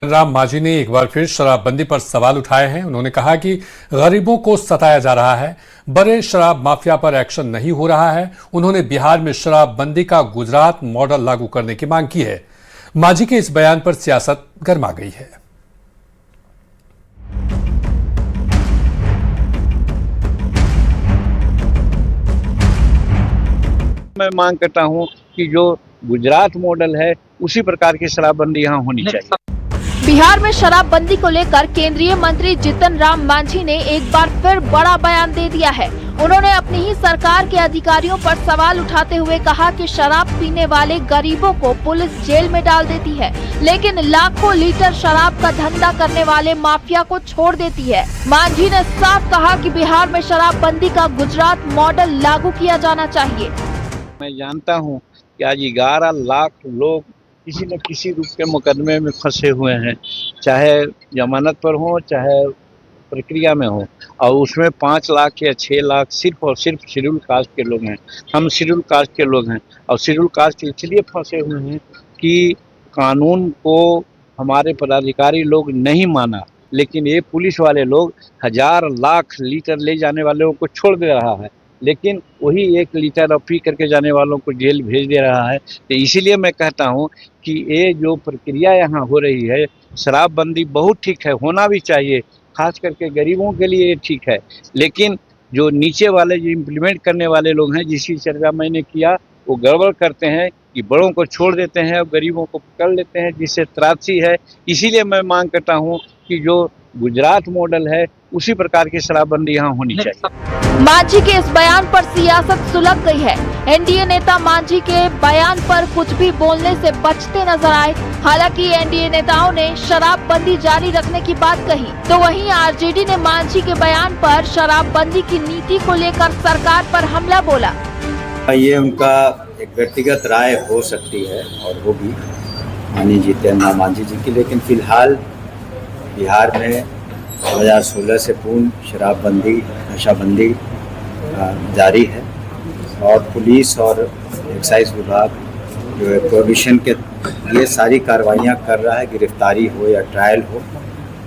राम मांझी ने एक बार फिर शराबबंदी पर सवाल उठाए हैं। उन्होंने कहा कि गरीबों को सताया जा रहा है, बड़े शराब माफिया पर एक्शन नहीं हो रहा है। उन्होंने बिहार में शराबबंदी का गुजरात मॉडल लागू करने की मांग की है। मांझी के इस बयान पर सियासत गर्मा गई है। मैं मांग करता हूं कि जो गुजरात मॉडल है उसी प्रकार की शराबबंदी यहाँ होनी चाहिए। बिहार में शराबबंदी को लेकर केंद्रीय मंत्री जीतन राम मांझी ने एक बार फिर बड़ा बयान दे दिया है। उन्होंने अपनी ही सरकार के अधिकारियों पर सवाल उठाते हुए कहा कि शराब पीने वाले गरीबों को पुलिस जेल में डाल देती है, लेकिन लाखों लीटर शराब का धंधा करने वाले माफिया को छोड़ देती है। मांझी ने साफ कहा कि बिहार में शराबबंदी का गुजरात मॉडल लागू किया जाना चाहिए। मैं जानता हूं कि आज 11 लाख लोग किसी न किसी रूप के मुकदमे में फंसे हुए हैं, चाहे जमानत पर हो चाहे प्रक्रिया में हो, और उसमें 5 लाख या 6 लाख सिर्फ और सिर्फ शेड्यूल कास्ट के लोग हैं। हम शेड्यूल कास्ट के लोग हैं और शेड्यूल कास्ट इसलिए फंसे हुए हैं कि कानून को हमारे पदाधिकारी लोग नहीं माना, लेकिन ये पुलिस वाले लोग 1000 लाख लीटर ले जाने वालों को छोड़ दे रहा है, लेकिन वही 1 लीटर पी करके जाने वालों को जेल भेज दे रहा है। तो इसीलिए मैं कहता हूं कि ये जो प्रक्रिया यहाँ हो रही है, शराबबंदी बहुत ठीक है, होना भी चाहिए, खास करके गरीबों के लिए ये ठीक है, लेकिन जो नीचे वाले जो इम्प्लीमेंट करने वाले लोग हैं, जिसकी चर्चा मैंने किया, वो गड़बड़ करते हैं कि बड़ों को छोड़ देते हैं और गरीबों को पकड़ लेते हैं, जिससे त्रासदी है। इसीलिए मैं मांग करता हूँ कि जो गुजरात मॉडल है उसी प्रकार की शराबबंदी यहाँ होनी चाहिए। मांझी के इस बयान पर सियासत सुलग गई है। एनडीए नेता मांझी के बयान पर कुछ भी बोलने से बचते नजर आए। हालांकि एनडीए नेताओं ने शराबबंदी जारी रखने की बात कही, तो वहीं आरजेडी ने मांझी के बयान पर शराबबंदी की नीति को लेकर सरकार पर हमला बोला। ये उनका एक व्यक्तिगत राय हो सकती है और होगी माननीय जीतन राम मांझी जी की, लेकिन फिलहाल बिहार में 2016 से पूर्ण शराबबंदी नशाबंदी जारी है और पुलिस और एक्साइज विभाग जो है प्रोहिबिशन के ये सारी कार्रवाइयाँ कर रहा है, गिरफ्तारी हो या ट्रायल हो,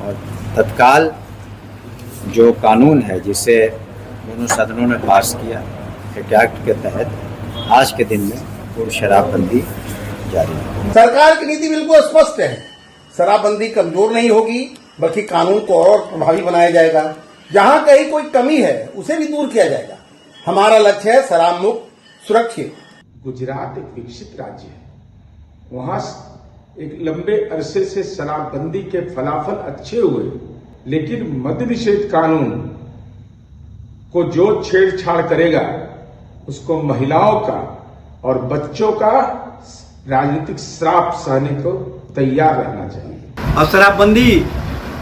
और तत्काल जो कानून है जिसे दोनों सदनों ने पास किया एक्ट के तहत आज के दिन में पूर्ण शराबबंदी जारी है। सरकार की नीति बिल्कुल स्पष्ट है, शराबबंदी कमजोर नहीं होगी बल्कि कानून को और प्रभावी बनाया जाएगा। जहां कहीं कोई कमी है उसे भी दूर किया जाएगा। हमारा लक्ष्य है शराब मुक्त सुरक्षित। गुजरात एक विकसित राज्य है, वहां एक लंबे अरसे से शराबबंदी के फलाफल अच्छे हुए, लेकिन मद्य निषेध कानून को जो छेड़छाड़ करेगा उसको महिलाओं का और बच्चों का राजनीतिक श्राप सहने को तैयार रहना चाहिए। और शराबबंदी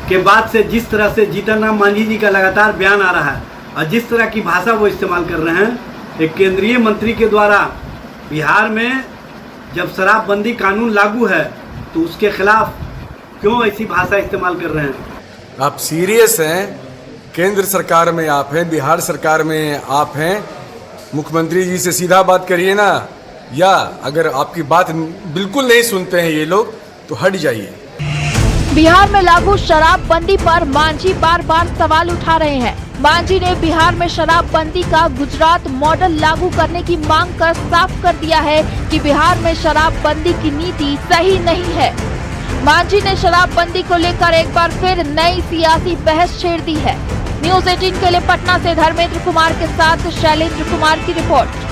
के बाद से जिस तरह से जीतन राम मांझी जी का लगातार बयान आ रहा है और जिस तरह की भाषा वो इस्तेमाल कर रहे हैं, एक केंद्रीय मंत्री के द्वारा बिहार में जब शराबबंदी कानून लागू है तो उसके खिलाफ क्यों ऐसी भाषा इस्तेमाल कर रहे हैं? आप सीरियस हैं? केंद्र सरकार में आप हैं, बिहार सरकार में आप हैं, मुख्यमंत्री जी से सीधा बात करिए ना, या अगर आपकी बात बिल्कुल नहीं सुनते हैं ये लोग तो हट जाइए। बिहार में लागू शराबबंदी पर मांझी बार बार सवाल उठा रहे हैं। मांझी ने बिहार में शराबबंदी का गुजरात मॉडल लागू करने की मांग कर साफ कर दिया है कि बिहार में शराबबंदी की नीति सही नहीं है। मांझी ने शराबबंदी को लेकर एक बार फिर नई सियासी बहस छेड़ दी है। न्यूज़ 18 के लिए पटना से धर्मेंद्र कुमार के साथ शैलेंद्र कुमार की रिपोर्ट।